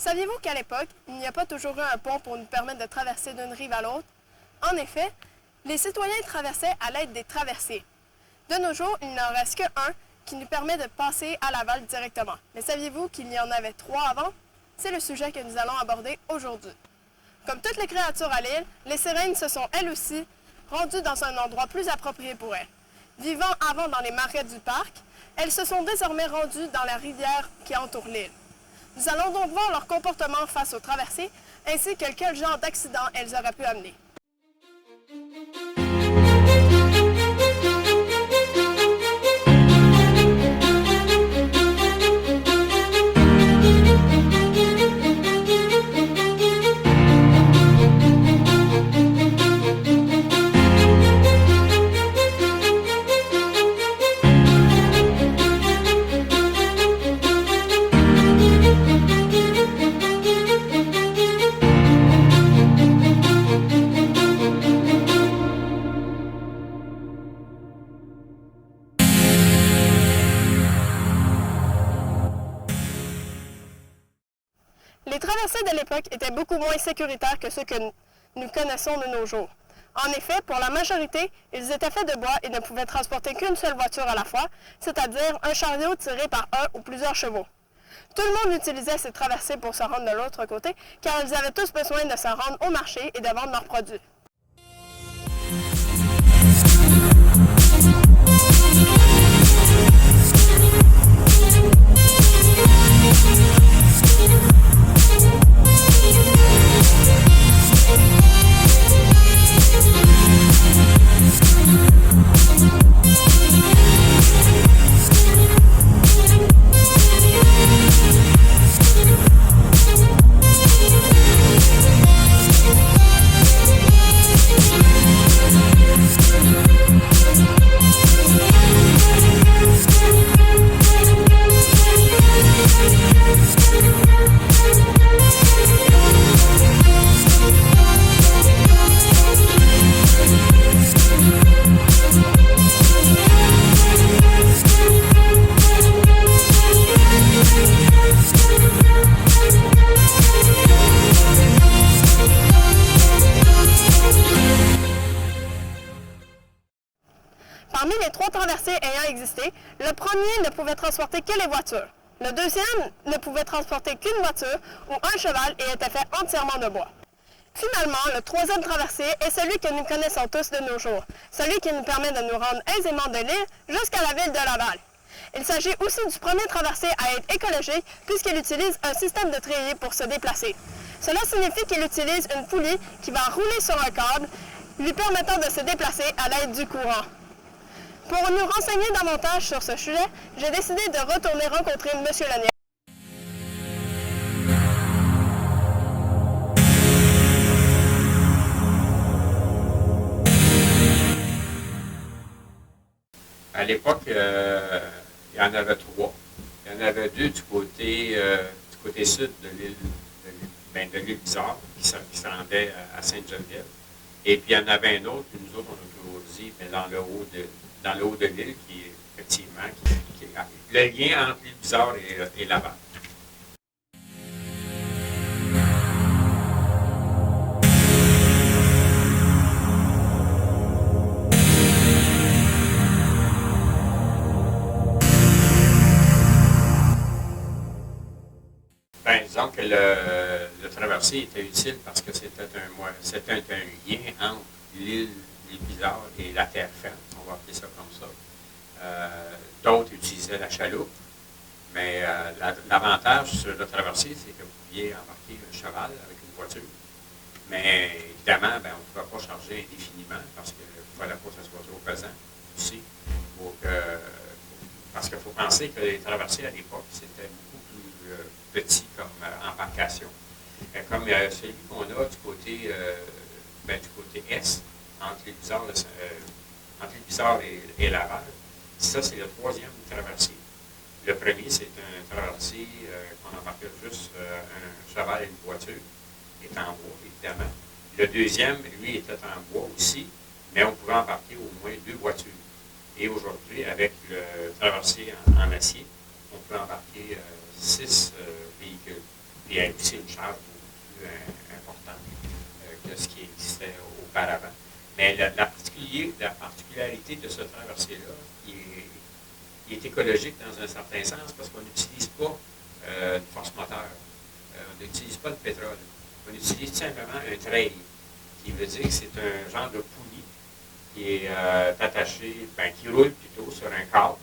Saviez-vous qu'à l'époque, il n'y a pas toujours eu un pont pour nous permettre de traverser d'une rive à l'autre? En effet, les citoyens traversaient à l'aide des traversiers. De nos jours, il n'en reste qu'un qui nous permet de passer à Laval directement. Mais saviez-vous qu'il y en avait 3 avant? C'est le sujet que nous allons aborder aujourd'hui. Comme toutes les créatures à l'île, les sirènes se sont elles aussi rendues dans un endroit plus approprié pour elles. Vivant avant dans les marais du parc, elles se sont désormais rendues dans la rivière qui entoure l'île. Nous allons donc voir leur comportement face aux traversées, ainsi que quel genre d'accident elles auraient pu amener. Les traversées de l'époque étaient beaucoup moins sécuritaires que ceux que nous connaissons de nos jours. En effet, pour la majorité, ils étaient faits de bois et ne pouvaient transporter qu'une seule voiture à la fois, c'est-à-dire un chariot tiré par un ou plusieurs chevaux. Tout le monde utilisait ces traversées pour se rendre de l'autre côté, car ils avaient tous besoin de se rendre au marché et de vendre leurs produits. Parmi les 3 traversées ayant existé, le premier ne pouvait transporter que les voitures. Le deuxième ne pouvait transporter qu'une voiture ou un cheval et était fait entièrement de bois. Finalement, le 3e traversé est celui que nous connaissons tous de nos jours, celui qui nous permet de nous rendre aisément de l'île jusqu'à la ville de Laval. Il s'agit aussi du premier traversé à être écologique puisqu'il utilise un système de treillis pour se déplacer. Cela signifie qu'il utilise une poulie qui va rouler sur un câble, lui permettant de se déplacer à l'aide du courant. Pour nous renseigner davantage sur ce sujet, j'ai décidé de retourner rencontrer M. Lanier. À l'époque, il y en avait 3. Il y en avait 2 du côté sud de l'île Bizarre, qui se rendait à Sainte-Geneviève. Et puis il y en avait un autre, nous autres, on a toujours dit, mais dans le haut de l'île, qui est effectivement le lien entre l'île Bizarre et Laval. Ben, disons que le traversier était utile parce que c'était un lien entre l'île Bizarre et la terre ferme, on va appeler ça comme ça. D'autres utilisaient la chaloupe, mais l'avantage sur le traversier, c'est que vous pouviez embarquer un cheval avec une voiture. Mais évidemment, ben, on ne pouvait pas charger indéfiniment parce qu'il ne fallait pas que ça soit trop pesant aussi. Parce qu'il faut penser que les traversiers à l'époque, c'était beaucoup plus petit comme embarcation. Comme celui qu'on a du côté est, entre les Bizarres et Laval, ça c'est le 3e traversier. Le premier, c'est un traversier qu'on embarquait juste un cheval et une voiture, qui est en bois, évidemment. Le deuxième, lui, était en bois aussi, mais on pouvait embarquer au moins 2 voitures. Et aujourd'hui, avec le traversier en acier, on peut embarquer 6 véhicules. puis elle a aussi une charge beaucoup plus importante que ce qui existait auparavant. Mais la particularité de ce traversier-là, il est écologique dans un certain sens parce qu'on n'utilise pas de force moteur. On n'utilise pas de pétrole. On utilise tout simplement un trail, qui veut dire que c'est un genre de poulie qui est attaché, qui roule plutôt sur un câble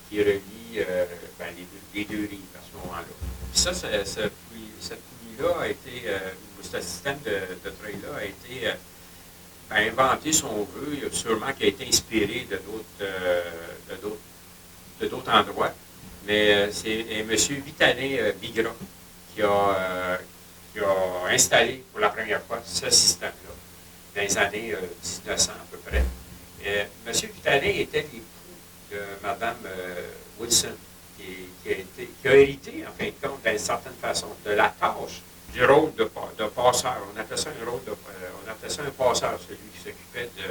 qui relie les deux rives à ce moment-là. Puis ça, cette poulie-là a été, ce système de trail-là a été inventé, si on veut, sûrement qui a été inspiré de d'autres endroits. Mais c'est M. Vitaly Bigra qui a installé pour la première fois ce système-là, dans les années 1900 à peu près. M. Vitaly était l'époux de Mme Wilson, qui a hérité, en fin de compte, d'une certaine façon, de la tâche du rôle de passeur. On appelait ça un passeur, celui qui s'occupait de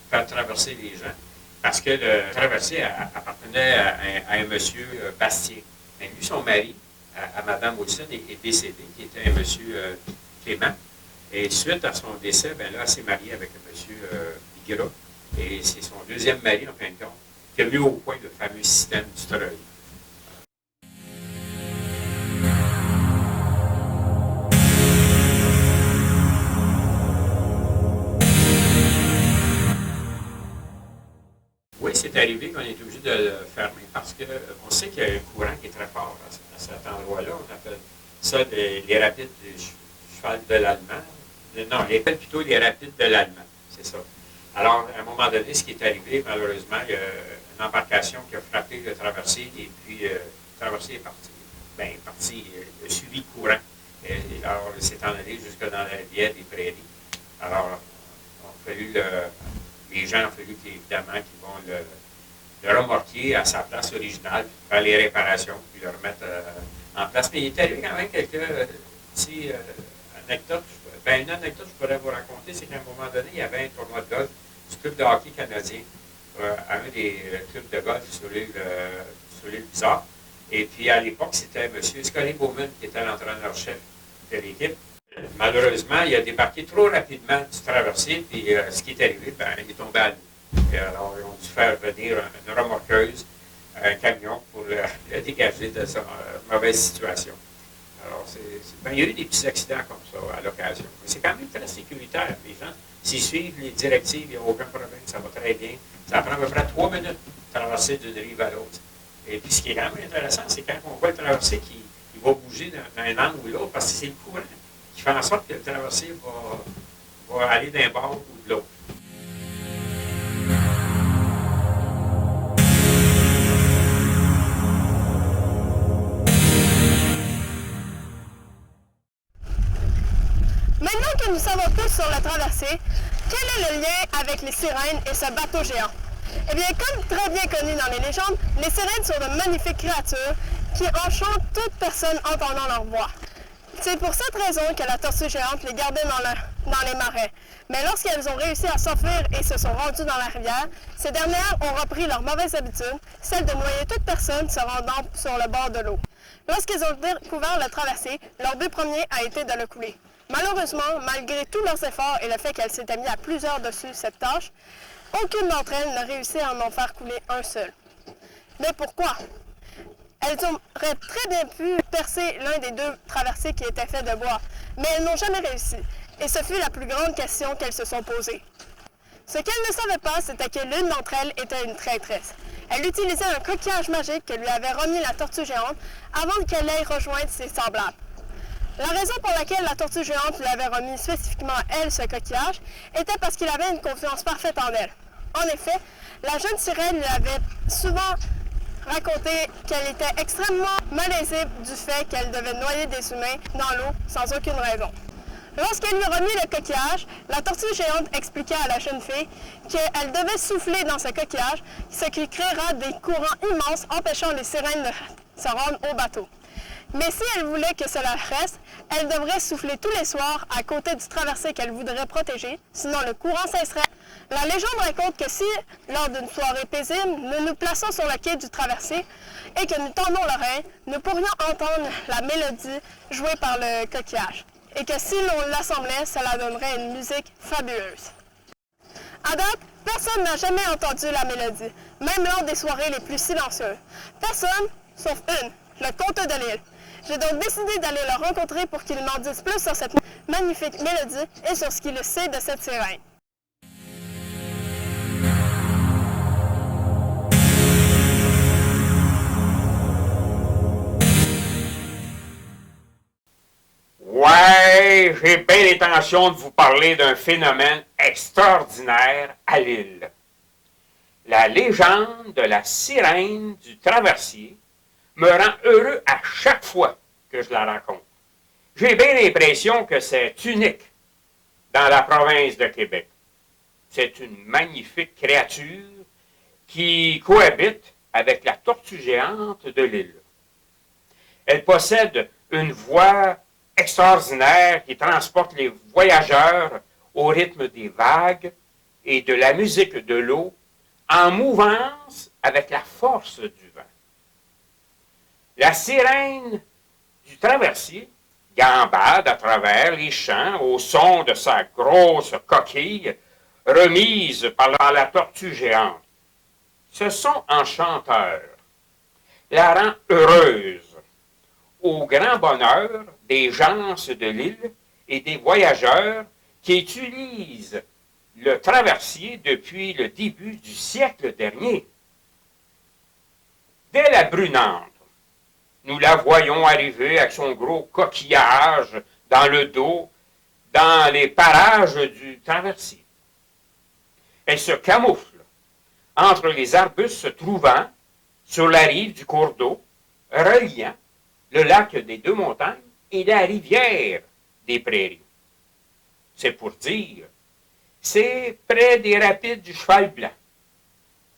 faire traverser les gens. Parce que le traversier appartenait à un monsieur Bastien. Mais lui, son mari, à Mme Wilson, est décédé, qui était un monsieur Clément. Et suite à son décès, là, elle s'est mariée avec un monsieur Bigra. Et c'est son deuxième mari, en fin de compte, qui a mis au point le fameux système du treuil. Oui, c'est arrivé qu'on est obligé de le fermer parce qu'on sait qu'il y a un courant qui est très fort à cet endroit-là. On appelle ça les rapides du cheval de l'Allemand. Non, on les appelle plutôt les rapides de l'Allemand, c'est ça. Alors, à un moment donné, ce qui est arrivé, malheureusement, il y a une embarcation qui a frappé le traversier et puis le traversier est parti. Il a suivi le courant. Alors, il s'est en allé jusque dans la rivière des Prairies. Alors, les gens ont fallu évidemment qu'ils vont le remorquer à sa place originale, puis faire les réparations, puis le remettre en place. Mais il est arrivé quand même quelques petites anecdotes. Une anecdote que je pourrais vous raconter, c'est qu'à un moment donné, il y avait un tournoi de golf du club de hockey canadien, à un des clubs de golf sur l'île Bizarre. Et puis à l'époque, c'était M. Scully Bowman qui était l'entraîneur-chef de l'équipe. Malheureusement, il a débarqué trop rapidement du traversier, puis ce qui est arrivé, il est tombé à l'eau. Alors, ils ont dû faire venir une remorqueuse, un camion pour le dégager de sa mauvaise situation. Alors, il y a eu des petits accidents comme ça à l'occasion. Mais c'est quand même très sécuritaire. Les gens, s'ils suivent les directives, il n'y a aucun problème, ça va très bien. Ça prend à peu près 3 minutes de traverser d'une rive à l'autre. Et puis, ce qui est quand même intéressant, c'est quand on voit le traversier qui va bouger dans un angle ou l'autre, parce que c'est le courant qui fait en sorte que le traversier va aller d'un bord ou de l'autre. Maintenant que nous savons tous sur le traversier, quel est le lien avec les sirènes et ce bateau géant? Eh bien, comme très bien connu dans les légendes, les sirènes sont de magnifiques créatures qui enchantent toute personne entendant leur voix. C'est pour cette raison que la tortue géante les gardait dans les marais. Mais lorsqu'elles ont réussi à s'enfuir et se sont rendues dans la rivière, ces dernières ont repris leur mauvaise habitude, celle de noyer toute personne se rendant sur le bord de l'eau. Lorsqu'ils ont découvert le traversier, leur but premier a été de le couler. Malheureusement, malgré tous leurs efforts et le fait qu'elles s'étaient mis à plusieurs dessus cette tâche, aucune d'entre elles n'a réussi à en faire couler un seul. Mais pourquoi? Elles auraient très bien pu percer l'un des deux traversiers qui était fait de bois, mais elles n'ont jamais réussi. Et ce fut la plus grande question qu'elles se sont posées. Ce qu'elles ne savaient pas, c'était que l'une d'entre elles était une traîtresse. Elle utilisait un coquillage magique que lui avait remis la tortue géante avant qu'elle aille rejoindre ses semblables. La raison pour laquelle la tortue géante lui avait remis spécifiquement elle ce coquillage était parce qu'il avait une confiance parfaite en elle. En effet, la jeune sirène lui avait souvent raconté qu'elle était extrêmement malaisée du fait qu'elle devait noyer des humains dans l'eau sans aucune raison. Lorsqu'elle lui remit le coquillage, la tortue géante expliqua à la jeune fille qu'elle devait souffler dans ce coquillage, ce qui créera des courants immenses empêchant les sirènes de se rendre au bateau. Mais si elle voulait que cela reste, elle devrait souffler tous les soirs à côté du traversier qu'elle voudrait protéger, sinon le courant cesserait. La légende raconte que si, lors d'une soirée paisible, nous nous plaçons sur le quai du traversier et que nous tendons l'oreille, nous pourrions entendre la mélodie jouée par le coquillage, et que si l'on l'assemblait, cela donnerait une musique fabuleuse. À date, personne n'a jamais entendu la mélodie, même lors des soirées les plus silencieuses. Personne, sauf une, le comte de l'île. J'ai donc décidé d'aller le rencontrer pour qu'il m'en dise plus sur cette magnifique mélodie et sur ce qu'il sait de cette sirène. Ouais, j'ai bien l'intention de vous parler d'un phénomène extraordinaire à l'île. La légende de la sirène du traversier me rend heureux à chaque fois que je la raconte. J'ai bien l'impression que c'est unique dans la province de Québec. C'est une magnifique créature qui cohabite avec la tortue géante de l'île. Elle possède une voix extraordinaire qui transporte les voyageurs au rythme des vagues et de la musique de l'eau en mouvance avec la force du vent. La sirène du traversier gambade à travers les champs au son de sa grosse coquille remise par la tortue géante. Ce son enchanteur la rend heureuse, au grand bonheur des gens de l'île et des voyageurs qui utilisent le traversier depuis le début du siècle dernier. Dès la Brunante, nous la voyons arriver avec son gros coquillage dans le dos, dans les parages du traversier. Elle se camoufle entre les arbustes se trouvant sur la rive du cours d'eau, reliant le lac des Deux Montagnes et la rivière des Prairies. C'est pour dire, c'est près des rapides du Cheval Blanc.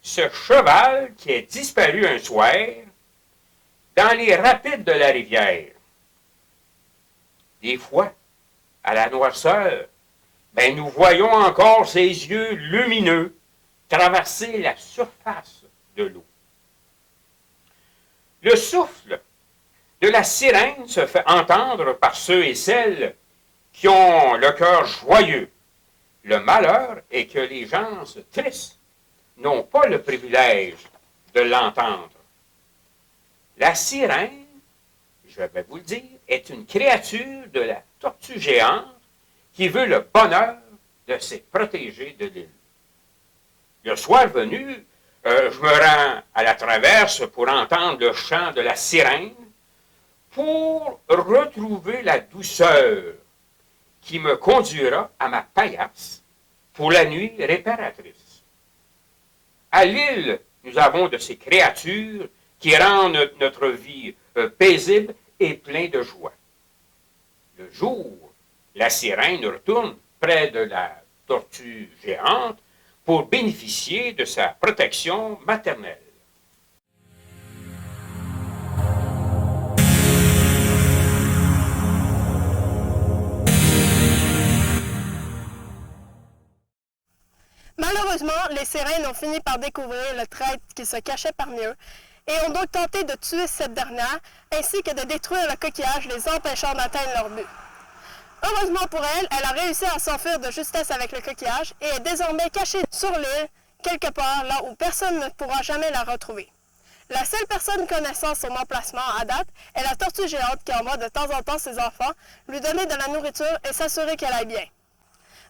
Ce cheval qui est disparu un soir dans les rapides de la rivière. Des fois, à la noirceur, nous voyons encore ses yeux lumineux traverser la surface de l'eau. Le souffle de la sirène se fait entendre par ceux et celles qui ont le cœur joyeux. Le malheur est que les gens tristes n'ont pas le privilège de l'entendre. La sirène, je vais vous le dire, est une créature de la tortue géante qui veut le bonheur de ses protégés de l'île. Le soir venu, je me rends à la traverse pour entendre le chant de la sirène, pour retrouver la douceur qui me conduira à ma paillasse pour la nuit réparatrice. À l'île, nous avons de ces créatures qui rendent notre vie paisible et pleine de joie. Le jour, la sirène retourne près de la tortue géante pour bénéficier de sa protection maternelle. Malheureusement, les sirènes ont fini par découvrir le traître qui se cachait parmi eux et ont donc tenté de tuer cette dernière ainsi que de détruire le coquillage, les empêchant d'atteindre leur but. Heureusement pour elle, elle a réussi à s'enfuir de justesse avec le coquillage et est désormais cachée sur l'île, quelque part là où personne ne pourra jamais la retrouver. La seule personne connaissant son emplacement à date est la tortue géante qui envoie de temps en temps ses enfants lui donner de la nourriture et s'assurer qu'elle aille bien.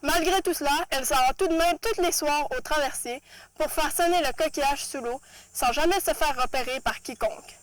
Malgré tout cela, elle s'en va tout de même tous les soirs au traversier pour faire sonner le coquillage sous l'eau sans jamais se faire repérer par quiconque.